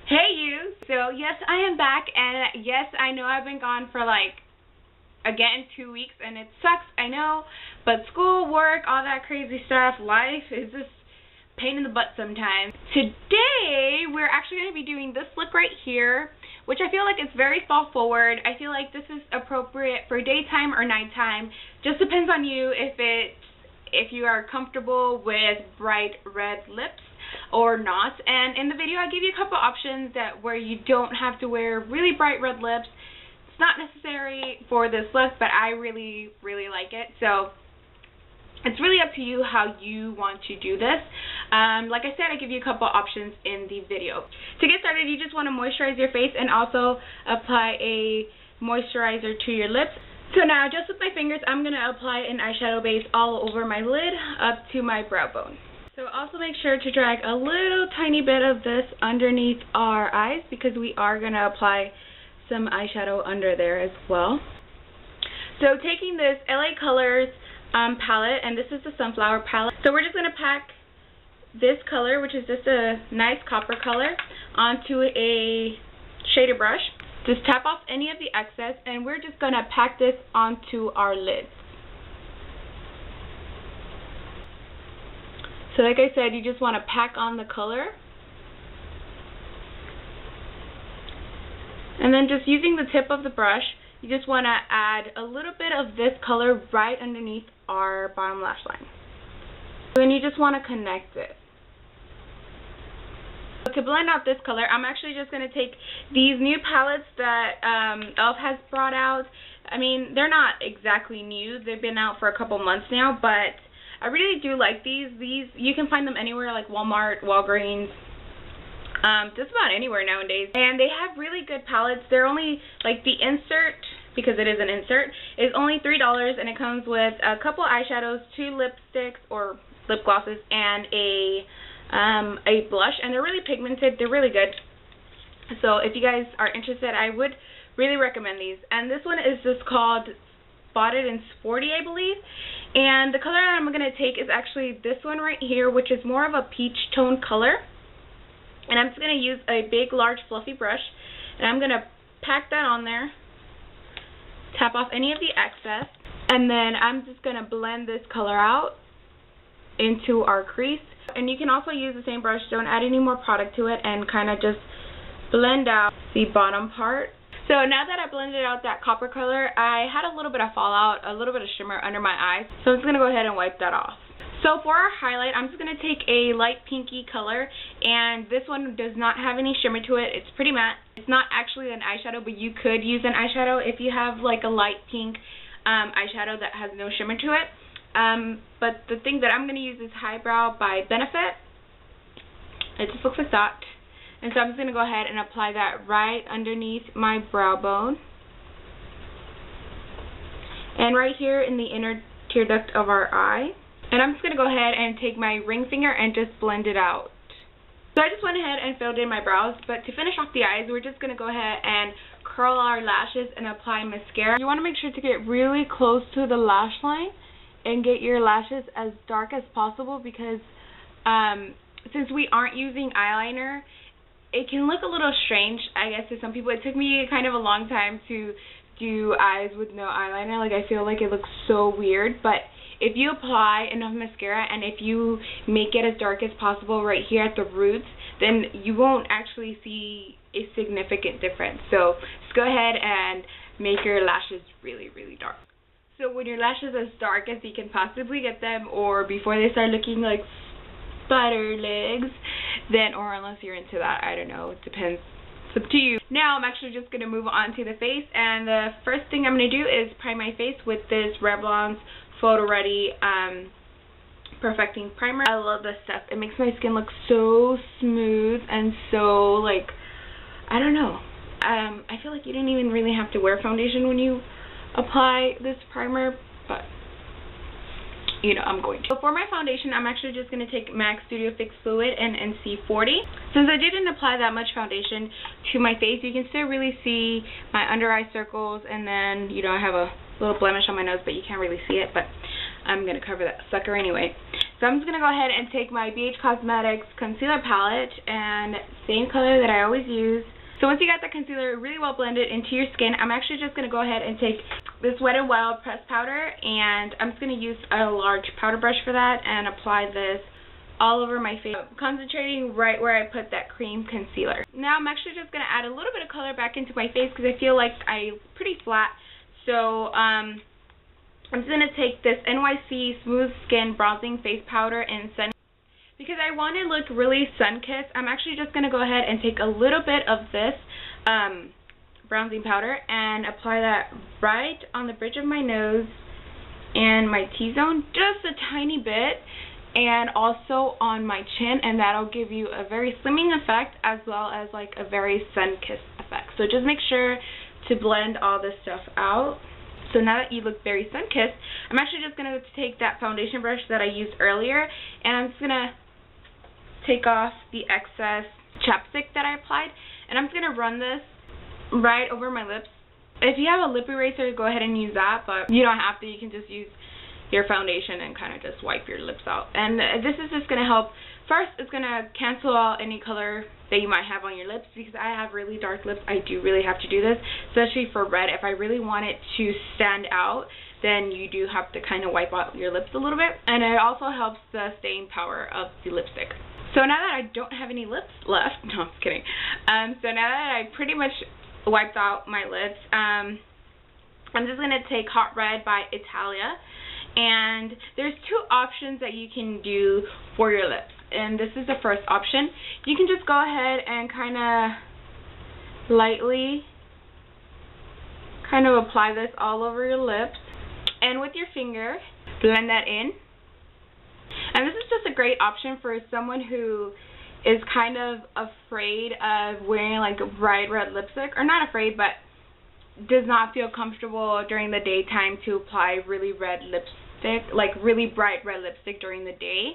Hey you! So yes, I am back, and yes, I know I've been gone for again 2 weeks, and it sucks, I know, but school, work, all that crazy stuff, life is just pain in the butt sometimes. Today, we're actually going to be doing this look right here, which I feel like it's very fall forward. I feel like this is appropriate for daytime or nighttime. Just depends on you if you are comfortable with bright red lips or not. And in the video I give you a couple options where you don't have to wear really bright red lips. It's not necessary for this look, but I really like it. So it's really up to you how you want to do this. Like I said, I give you a couple options in the video. To get started, you just want to moisturize your face and also apply a moisturizer to your lips. So now, just with my fingers, I'm going to apply an eyeshadow base all over my lid up to my brow bone. So also make sure to drag a little tiny bit of this underneath our eyes because we are going to apply some eyeshadow under there as well. So taking this LA Colors palette, and this is the Sunflower palette. So we're just going to pack this color, which is just a nice copper color, onto a shader brush. Just tap off any of the excess, and we're just going to pack this onto our lids. So like I said, you just want to pack on the color. And then just using the tip of the brush, you just want to add a little bit of this color right underneath our bottom lash line. Then you just want to connect it. To blend out this color, I'm actually just going to take these new palettes that e.l.f. has brought out. I mean, they're not exactly new. They've been out for a couple months now, but I really do like these. You can find them anywhere, like Walmart, Walgreens, just about anywhere nowadays. And they have really good palettes. They're only, like, the insert, because it is an insert, is only $3, and it comes with a couple eyeshadows, 2 lipsticks or lip glosses, and a blush, and they're really pigmented. They're really good. So if you guys are interested, I would really recommend these. And this one is just called Spotted and Sporty, I believe. And the color I'm going to take is actually this one right here, which is more of a peach tone color. And I'm just going to use a big, large, fluffy brush, and I'm going to pack that on there, tap off any of the excess, and then I'm just going to blend this color out into our crease. And you can also use the same brush, don't add any more product to it, and kind of just blend out the bottom part. So now that I blended out that copper color, I had a little bit of fallout, a little bit of shimmer under my eyes, so I'm just going to go ahead and wipe that off. So for our highlight, I'm just going to take a light pinky color, and this one does not have any shimmer to it. It's pretty matte. It's not actually an eyeshadow, but you could use an eyeshadow if you have like a light pink eyeshadow that has no shimmer to it. But the thing that I'm going to use is Highbrow by Benefit. It just looks like that. And so I'm just going to go ahead and apply that right underneath my brow bone. And right here in the inner tear duct of our eye. And I'm just going to go ahead and take my ring finger and just blend it out. So I just went ahead and filled in my brows, but to finish off the eyes, we're just going to go ahead and curl our lashes and apply mascara. You want to make sure to get really close to the lash line and get your lashes as dark as possible, because since we aren't using eyeliner, it can look a little strange, I guess, to some people. It took me kind of a long time to do eyes with no eyeliner. Like, I feel like it looks so weird, but if you apply enough mascara and if you make it as dark as possible right here at the roots, then you won't actually see a significant difference. So just go ahead and make your lashes really dark. So when your lashes are as dark as you can possibly get them, or before they start looking like spider legs, then, or unless you're into that, I don't know, it depends. It's up to you. Now I'm actually just going to move on to the face, and the first thing I'm going to do is prime my face with this Revlon's Photo Ready Perfecting Primer. I love this stuff. It makes my skin look so smooth and so, like, I don't know. I feel like you didn't even really have to wear foundation when you apply this primer, but you know, I'm going to. So for my foundation, I'm actually just going to take MAC Studio Fix Fluid and NC40. Since I didn't apply that much foundation to my face, you can still really see my under eye circles, and then, you know, I have a little blemish on my nose, but you can't really see it, but I'm going to cover that sucker anyway. So I'm just going to go ahead and take my BH Cosmetics concealer palette, and same color that I always use. So once you got the concealer really well blended into your skin, I'm actually just going to go ahead and take this Wet n Wild pressed powder, and I'm just going to use a large powder brush for that and apply this all over my face, concentrating right where I put that cream concealer. Now I'm actually just going to add a little bit of color back into my face because I feel like I'm pretty flat. So I'm just going to take this NYC Smooth Skin Bronzing Face Powder in Sun. Because I want to look really sun-kissed, I'm actually just going to go ahead and take a little bit of this bronzing powder and apply that right on the bridge of my nose and my T-zone, just a tiny bit, and also on my chin, and that'll give you a very slimming effect as well as like a very sun-kissed effect. So just make sure to blend all this stuff out. So now that you look very sun-kissed, I'm actually just going to take that foundation brush that I used earlier, and I'm just going to take off the excess chapstick that I applied, and I'm just going to run this right over my lips. If you have a lip eraser, go ahead and use that, but you don't have to. You can just use your foundation and kind of just wipe your lips out. And this is just going to help. First, it's going to cancel out any color that you might have on your lips, because I have really dark lips. I do really have to do this, especially for red. If I really want it to stand out, then you do have to kind of wipe out your lips a little bit. And it also helps the staying power of the lipstick. So now that I don't have any lips left, no, I'm just kidding. So now that I pretty much wiped out my lips, I'm just going to take Hot Red by Italia. And there's two options that you can do for your lips. And this is the first option. You can just go ahead and kind of lightly kind of apply this all over your lips. And with your finger, blend that in. And this is just a great option for someone who is kind of afraid of wearing like a bright red lipstick, or not afraid, but does not feel comfortable during the daytime to apply really red lipstick, like really bright red lipstick during the day.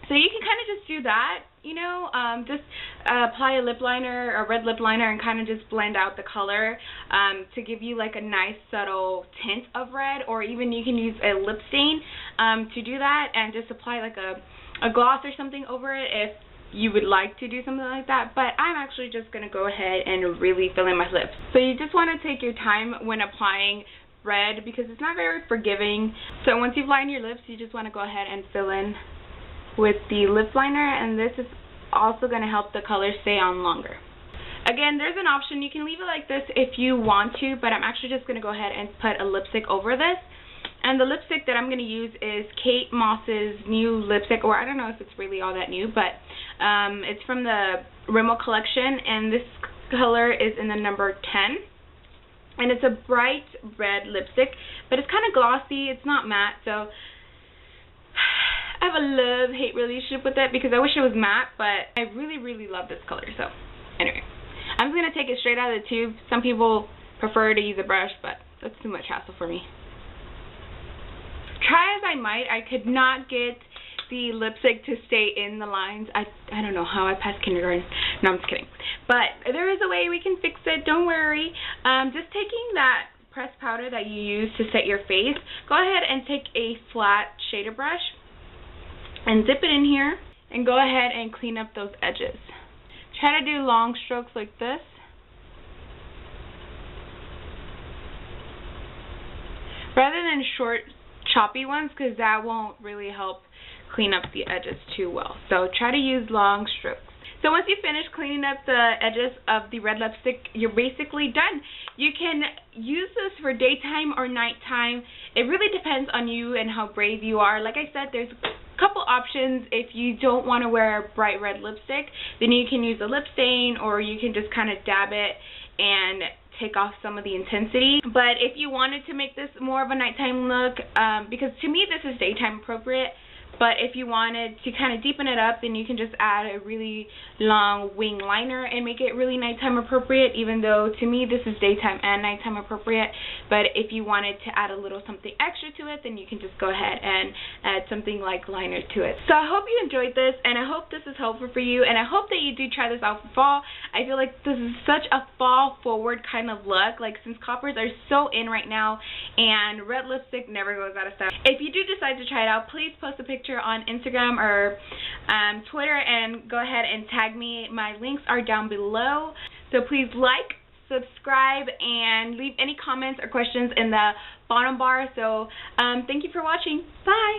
So you can kind of just do that, you know, just apply a lip liner, a red lip liner, and kind of just blend out the color to give you like a nice subtle tint of red, or even you can use a lip stain to do that, and just apply like a gloss or something over it if you would like to do something like that. But I'm actually just going to go ahead and really fill in my lips. So you just want to take your time when applying red, because it's not very forgiving. So once you've lined your lips, you just want to go ahead and fill in with the lip liner, and this is also going to help the color stay on longer. Again, there's an option. You can leave it like this if you want to, but I'm actually just going to go ahead and put a lipstick over this. And the lipstick that I'm going to use is Kate Moss's new lipstick, or I don't know if it's really all that new, but it's from the Rimmel collection, and this color is in the number 10. And it's a bright red lipstick, but it's kind of glossy. It's not matte, so I have a love-hate relationship with it because I wish it was matte, but I really, really love this color. So anyway, I'm just going to take it straight out of the tube. Some people prefer to use a brush, but that's too much hassle for me. Try as I might, I could not get the lipstick to stay in the lines. I don't know how I passed kindergarten. No, I'm just kidding. But there is a way we can fix it. Don't worry. Just taking that pressed powder that you use to set your face, go ahead and take a flat shader brush and dip it in here, and go ahead and clean up those edges. Try to do long strokes like this. Rather than short, choppy ones, because that won't really help clean up the edges too well. So try to use long strokes. So once you finish cleaning up the edges of the red lipstick, you're basically done. You can use this for daytime or nighttime. It really depends on you and how brave you are. Like I said, there's a couple options. If you don't want to wear a bright red lipstick, then you can use a lip stain, or you can just kind of dab it and take off some of the intensity. But if you wanted to make this more of a nighttime look, because to me this is daytime appropriate, but if you wanted to kind of deepen it up, then you can just add a really long wing liner and make it really nighttime appropriate, even though to me this is daytime and nighttime appropriate. But if you wanted to add a little something extra to it, then you can just go ahead and add something like liner to it. So I hope you enjoyed this, and I hope this is helpful for you, and I hope that you do try this out for fall. I feel like this is such a fall forward kind of look, like since coppers are so in right now and red lipstick never goes out of style. If you do decide to try it out, please post a picture on Instagram or Twitter and go ahead and tag me. My links are down below, so please like, subscribe, and leave any comments or questions in the bottom bar. So thank you for watching. Bye!